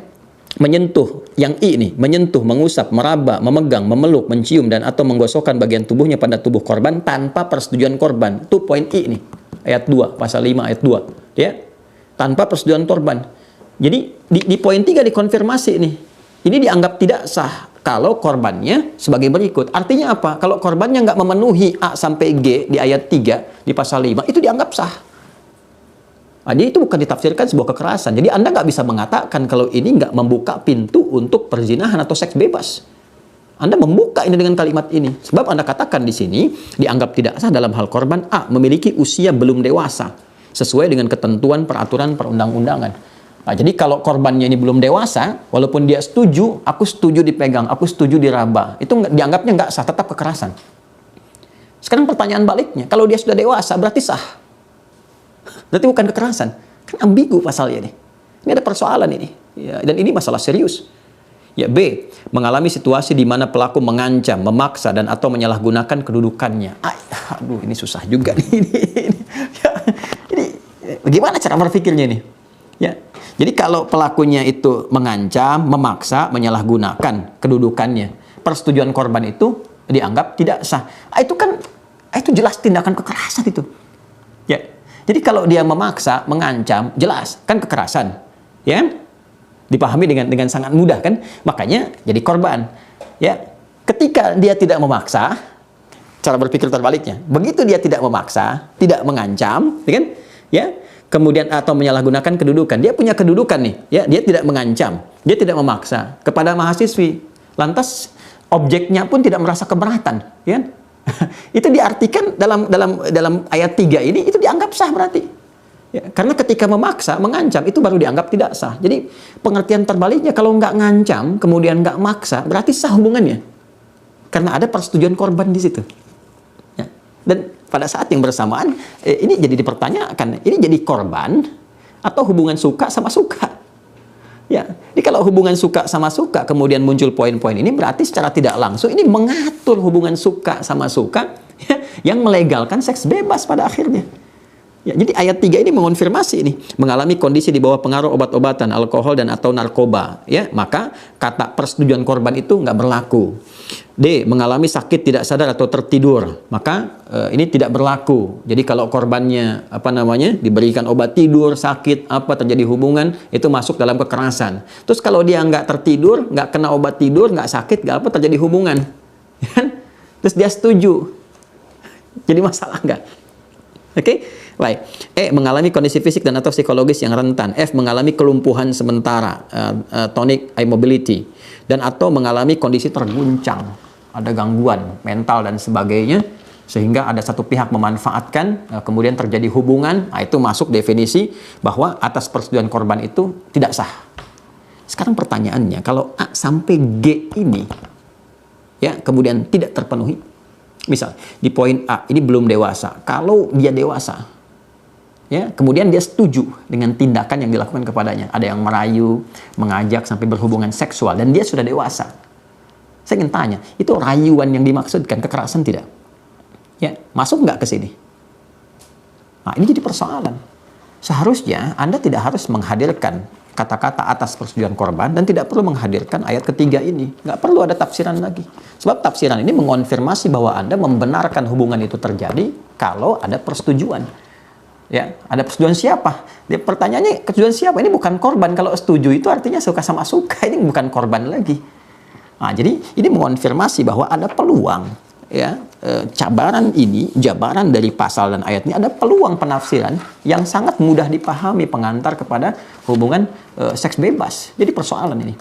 menyentuh, yang I ini, menyentuh, mengusap, meraba, memegang, memeluk, mencium dan atau menggosokkan bagian tubuhnya pada tubuh korban tanpa persetujuan korban. Itu poin I ini. Ayat 2, pasal 5 ayat 2, ya. Tanpa persetujuan korban. Jadi di poin 3 dikonfirmasi nih. Ini dianggap tidak sah kalau korbannya sebagai berikut. Artinya apa? Kalau korbannya nggak memenuhi A sampai G di ayat 3 di pasal 5, itu dianggap sah. Jadi itu bukan ditafsirkan sebuah kekerasan. Jadi Anda nggak bisa mengatakan kalau ini nggak membuka pintu untuk perzinahan atau seks bebas. Anda membuka ini dengan kalimat ini. Sebab Anda katakan di sini dianggap tidak sah dalam hal korban A memiliki usia belum dewasa sesuai dengan ketentuan peraturan perundang-undangan. Nah, jadi kalau korbannya ini belum dewasa, walaupun dia setuju, aku setuju dipegang, aku setuju diraba, itu dianggapnya nggak sah, tetap kekerasan. Sekarang pertanyaan baliknya, kalau dia sudah dewasa, berarti sah. Berarti bukan kekerasan. Kan ambigu pasalnya nih. Ini ada persoalan ini. Ya, dan ini masalah serius. Ya, B, mengalami situasi di mana pelaku mengancam, memaksa, dan atau menyalahgunakan kedudukannya. Aduh, ini susah juga nih. Ini bagaimana cara berpikirnya nih? Ya, jadi kalau pelakunya itu mengancam, memaksa, menyalahgunakan kedudukannya, persetujuan korban itu dianggap tidak sah. Itu kan, itu jelas tindakan kekerasan itu. Ya, jadi kalau dia memaksa, mengancam, jelas kan kekerasan, ya, dipahami dengan sangat mudah kan. Makanya jadi korban. Ya, ketika dia tidak memaksa, cara berpikir terbaliknya. Begitu dia tidak memaksa, tidak mengancam, ya kan? Ya. Kemudian atau menyalahgunakan kedudukan. Dia punya kedudukan nih, ya, dia tidak mengancam, dia tidak memaksa kepada mahasiswi. Lantas objeknya pun tidak merasa keberatan, ya. Itu diartikan dalam ayat 3 ini itu dianggap sah berarti. Ya, karena ketika memaksa, mengancam, itu baru dianggap tidak sah. Jadi pengertian terbaliknya, kalau nggak ngancam, kemudian nggak maksa, berarti sah hubungannya. Karena ada persetujuan korban di situ. Ya. Dan pada saat yang bersamaan, ini jadi dipertanyakan, ini jadi korban atau hubungan suka sama suka? Ya, jadi kalau hubungan suka sama suka, kemudian muncul poin-poin ini, berarti secara tidak langsung ini mengatur hubungan suka sama suka, ya, yang melegalkan seks bebas pada akhirnya. Ya, jadi ayat 3 ini mengonfirmasi ini, mengalami kondisi di bawah pengaruh obat-obatan, alkohol dan atau narkoba, ya, maka kata persetujuan korban itu nggak berlaku. D, mengalami sakit tidak sadar atau tertidur, maka ini tidak berlaku. Jadi kalau korbannya diberikan obat tidur, sakit, terjadi hubungan, itu masuk dalam kekerasan. Terus kalau dia nggak tertidur, nggak kena obat tidur, nggak sakit, nggak terjadi hubungan, terus dia setuju, jadi masalah nggak? Oke? Baik. E, mengalami kondisi fisik dan atau psikologis yang rentan. F, mengalami kelumpuhan sementara, tonic immobility, dan atau mengalami kondisi terguncang, ada gangguan mental dan sebagainya, sehingga ada satu pihak memanfaatkan, kemudian terjadi hubungan. Nah, itu masuk definisi bahwa atas persetujuan korban itu tidak sah. Sekarang pertanyaannya, kalau A sampai G ini, ya, kemudian tidak terpenuhi, misal di poin A ini belum dewasa. Kalau dia dewasa, ya, kemudian dia setuju dengan tindakan yang dilakukan kepadanya, ada yang merayu, mengajak sampai berhubungan seksual, dan dia sudah dewasa. Saya ingin tanya, itu rayuan yang dimaksudkan kekerasan tidak? Ya, masuk nggak ke sini? Nah, ini jadi persoalan. Seharusnya Anda tidak harus menghadirkan kata-kata atas persetujuan korban dan tidak perlu menghadirkan ayat ketiga ini. Nggak perlu ada tafsiran lagi. Sebab tafsiran ini mengonfirmasi bahwa Anda membenarkan hubungan itu terjadi kalau ada persetujuan. Ya, ada persetujuan siapa? Dia pertanyaannya, persetujuan siapa? Ini bukan korban. Kalau setuju itu artinya suka sama suka. Ini bukan korban lagi. Nah, jadi ini mengonfirmasi bahwa ada peluang, ya, jabaran dari pasal dan ayat ini ada peluang penafsiran yang sangat mudah dipahami pengantar kepada hubungan seks bebas. Jadi persoalan ini.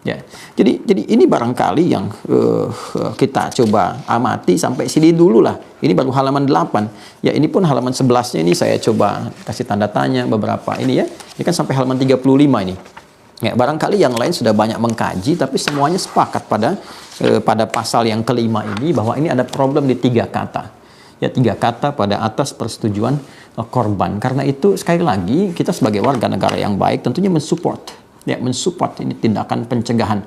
Ya, jadi ini barangkali yang kita coba amati sampai sini dulu lah. Ini baru halaman 8. Ya, ini pun halaman 11-nya ini saya coba kasih tanda tanya beberapa ini ya. Ini kan sampai halaman 35 ini. Ya, barangkali yang lain sudah banyak mengkaji, tapi semuanya sepakat pada pasal yang kelima ini bahwa ini ada problem di 3 kata. Ya, 3 kata pada atas persetujuan korban. Karena itu sekali lagi kita sebagai warga negara yang baik tentunya mensupport. Ya, mensupport ini tindakan pencegahan,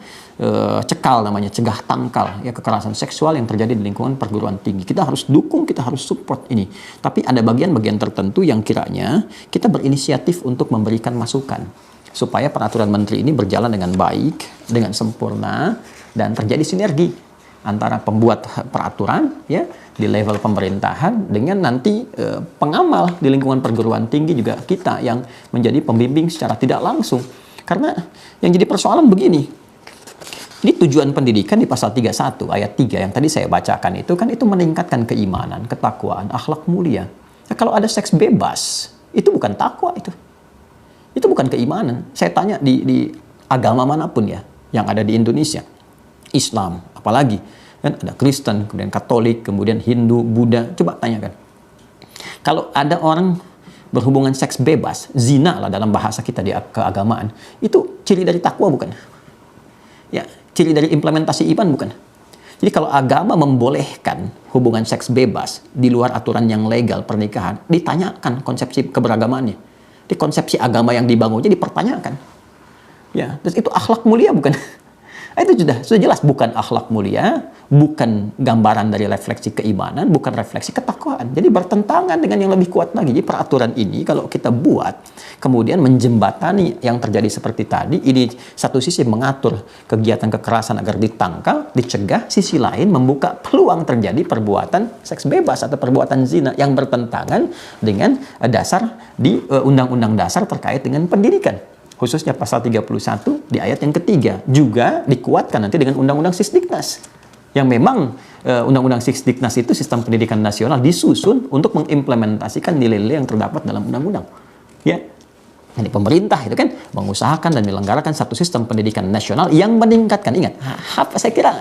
cekal namanya, cegah tangkal, ya, kekerasan seksual yang terjadi di lingkungan perguruan tinggi. Kita harus dukung, kita harus support ini. Tapi ada bagian-bagian tertentu yang kiranya kita berinisiatif untuk memberikan masukan supaya peraturan menteri ini berjalan dengan baik, dengan sempurna, dan terjadi sinergi antara pembuat peraturan, ya, di level pemerintahan dengan nanti pengamal di lingkungan perguruan tinggi juga kita yang menjadi pembimbing secara tidak langsung. Karena yang jadi persoalan begini, ini tujuan pendidikan di pasal 31 ayat 3 yang tadi saya bacakan itu kan itu meningkatkan keimanan, ketakwaan, akhlak mulia. Nah, kalau ada seks bebas, itu bukan takwa itu. Itu bukan keimanan. Saya tanya di agama manapun ya yang ada di Indonesia, Islam apalagi, kan ada Kristen, kemudian Katolik, kemudian Hindu, Buddha, coba tanyakan. Kalau ada orang berhubungan seks bebas, zina lah dalam bahasa kita di keagamaan, itu ciri dari takwa bukan? Ya, ciri dari implementasi iman bukan? Jadi kalau agama membolehkan hubungan seks bebas di luar aturan yang legal pernikahan, ditanyakan konsepsi keberagamannya. Di konsepsi agama yang dibangunnya dipertanyakan. Ya, terus itu akhlak mulia bukan? Itu sudah jelas bukan akhlak mulia, bukan gambaran dari refleksi keimanan, bukan refleksi ketakwaan. Jadi bertentangan dengan yang lebih kuat lagi. Jadi peraturan ini kalau kita buat, kemudian menjembatani yang terjadi seperti tadi, ini satu sisi mengatur kegiatan kekerasan agar ditangkal, dicegah, sisi lain membuka peluang terjadi perbuatan seks bebas atau perbuatan zina yang bertentangan dengan dasar di Undang-Undang Dasar terkait dengan pendidikan. Khususnya pasal 31 di ayat yang ketiga juga dikuatkan nanti dengan Undang-Undang Sisdiknas yang memang Undang-Undang Sisdiknas itu sistem pendidikan nasional disusun untuk mengimplementasikan nilai-nilai yang terdapat dalam undang-undang. Ya, Jadi pemerintah itu kan mengusahakan dan menyelenggarakan satu sistem pendidikan nasional yang meningkatkan. Ingat, saya kira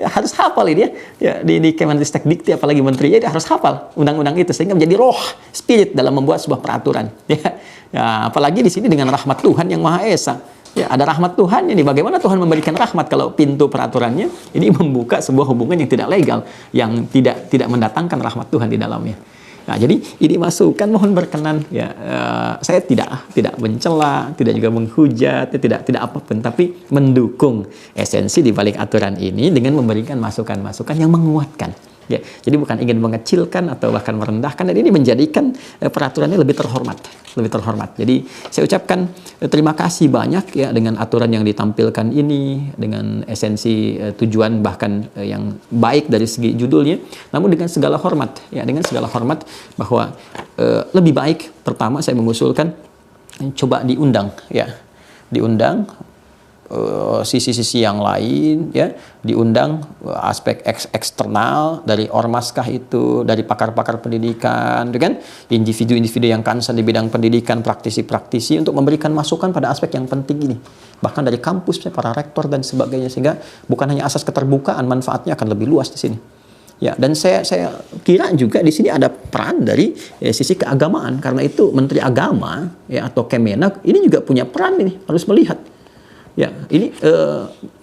harus hafal ini ya, di Kemendikbud Dikti, apalagi menterinya dia harus hafal undang-undang itu sehingga menjadi roh, spirit dalam membuat sebuah peraturan. Ya, apalagi di sini dengan rahmat Tuhan yang Maha Esa. Ya, ada rahmat Tuhan ini. Bagaimana Tuhan memberikan rahmat kalau pintu peraturannya ini membuka sebuah hubungan yang tidak legal, yang tidak mendatangkan rahmat Tuhan di dalamnya. Nah, jadi ini masukan mohon berkenan ya, saya tidak mencela, tidak juga menghujat, tidak apapun, tapi mendukung esensi di balik aturan ini dengan memberikan masukan-masukan yang menguatkan. Ya, jadi bukan ingin mengecilkan atau bahkan merendahkan, dan ini menjadikan peraturannya lebih terhormat, lebih terhormat. Jadi saya ucapkan terima kasih banyak ya dengan aturan yang ditampilkan ini, dengan esensi tujuan bahkan yang baik dari segi judulnya, namun dengan segala hormat ya, dengan segala hormat bahwa lebih baik pertama saya mengusulkan coba diundang ya, diundang sisi-sisi yang lain ya, diundang aspek eksternal dari ormaskah itu, dari pakar-pakar pendidikan, kan, individu-individu yang concern di bidang pendidikan, praktisi-praktisi untuk memberikan masukan pada aspek yang penting ini, bahkan dari kampus, para rektor dan sebagainya, sehingga bukan hanya asas keterbukaan, manfaatnya akan lebih luas di sini. Ya, dan saya kira juga di sini ada peran dari sisi keagamaan, karena itu Menteri Agama ya atau Kemenak ini juga punya peran ini, harus melihat. Ya, ini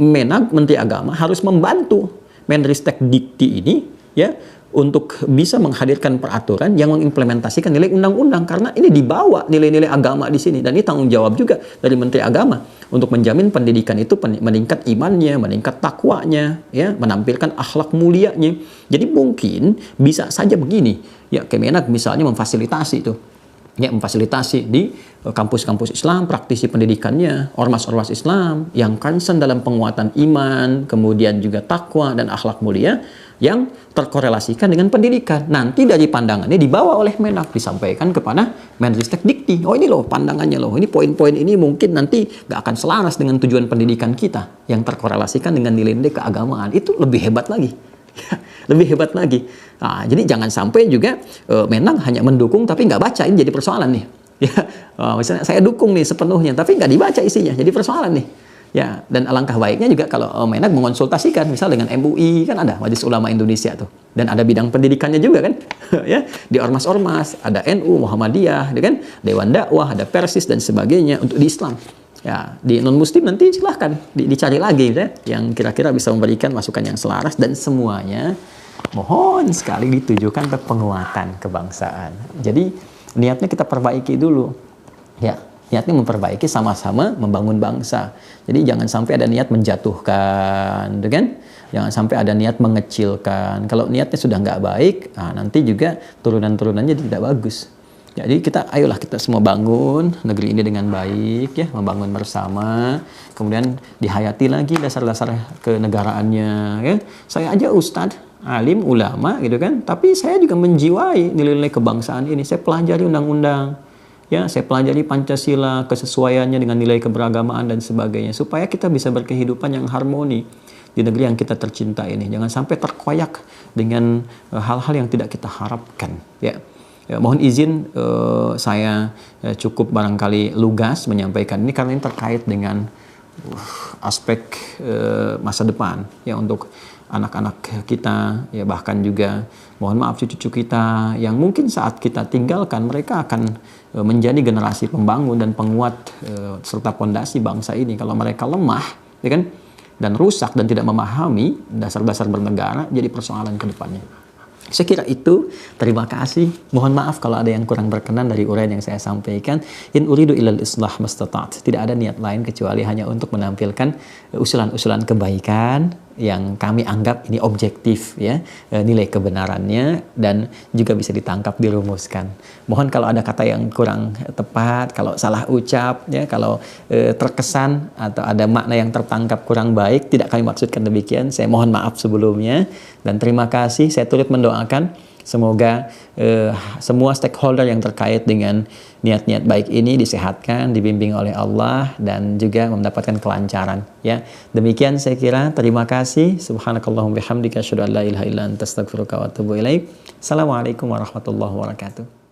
Menag, Menteri Agama harus membantu Mendristek Dikti ini ya untuk bisa menghadirkan peraturan yang mengimplementasikan nilai undang-undang, karena ini dibawa nilai-nilai agama di sini, dan ini tanggung jawab juga dari Menteri Agama untuk menjamin pendidikan itu meningkat imannya, meningkat takwanya, ya, menampilkan akhlak mulianya. Jadi mungkin bisa saja begini, ya, Kemenak misalnya memfasilitasi itu. Ya, memfasilitasi di kampus-kampus Islam, praktisi pendidikannya, ormas-ormas Islam yang concern dalam penguatan iman, kemudian juga takwa dan akhlak mulia yang terkorelasikan dengan pendidikan. Nanti dari pandangannya dibawa oleh Menak, disampaikan kepada Mendristek Dikti. Oh, ini loh pandangannya loh, ini poin-poin ini mungkin nanti nggak akan selaras dengan tujuan pendidikan kita yang terkorelasikan dengan nilai-nilai keagamaan. Itu lebih hebat lagi. Lebih hebat lagi. Nah, jadi jangan sampai juga Menang hanya mendukung tapi nggak baca, ini jadi persoalan nih. Ya, misalnya saya dukung nih sepenuhnya tapi nggak dibaca isinya, jadi persoalan nih. Ya, dan alangkah baiknya juga kalau Menag mengonsultasikan, misal dengan MUI, kan ada Majelis Ulama Indonesia tuh, dan ada bidang pendidikannya juga kan, ya, di ormas-ormas ada NU, Muhammadiyah, kan, Dewan Dakwah, ada Persis dan sebagainya untuk di Islam. Ya, di non-muslim nanti silahkan dicari lagi ya, yang kira-kira bisa memberikan masukan yang selaras, dan semuanya mohon sekali ditujukan ke penguatan kebangsaan. Jadi niatnya kita perbaiki dulu. Ya, niatnya memperbaiki, sama-sama membangun bangsa. Jadi jangan sampai ada niat menjatuhkan, kan? Jangan sampai ada niat mengecilkan. Kalau niatnya sudah nggak baik, nah nanti juga turunan-turunannya tidak bagus. Jadi ayolah kita semua bangun negeri ini dengan baik ya, membangun bersama, kemudian dihayati lagi dasar-dasar kenegaraannya ya. Saya aja ustadz, alim, ulama gitu kan, tapi saya juga menjiwai nilai-nilai kebangsaan ini. Saya pelajari undang-undang, ya, saya pelajari Pancasila, kesesuaiannya dengan nilai keberagamaan dan sebagainya, supaya kita bisa berkehidupan yang harmoni di negeri yang kita tercinta ini. Jangan sampai terkoyak dengan hal-hal yang tidak kita harapkan ya. Ya, mohon izin saya cukup barangkali lugas menyampaikan ini karena ini terkait dengan aspek masa depan ya untuk anak-anak kita ya, bahkan juga mohon maaf cucu-cucu kita yang mungkin saat kita tinggalkan mereka akan menjadi generasi pembangun dan penguat serta pondasi bangsa ini. Kalau mereka lemah ya kan, dan rusak dan tidak memahami dasar-dasar bernegara, jadi persoalan ke depannya. Saya kira itu. Terima kasih. Mohon maaf kalau ada yang kurang berkenan dari uraian yang saya sampaikan. In uridu ilal islah mastata'tu. Tidak ada niat lain kecuali hanya untuk menampilkan usulan-usulan kebaikan yang kami anggap ini objektif ya, nilai kebenarannya dan juga bisa ditangkap, dirumuskan. Mohon kalau ada kata yang kurang tepat, kalau salah ucap ya, kalau terkesan atau ada makna yang tertangkap kurang baik, tidak kami maksudkan demikian. Saya mohon maaf sebelumnya dan terima kasih. Saya turut mendoakan semoga semua stakeholder yang terkait dengan niat-niat baik ini disehatkan, dibimbing oleh Allah dan juga mendapatkan kelancaran ya. Demikian saya kira. Terima kasih. Subhanakallahumma bihamdika asyhadu an la ilaha illa anta astaghfiruka wa atubu ilaik. Assalamualaikum warahmatullahi wabarakatuh.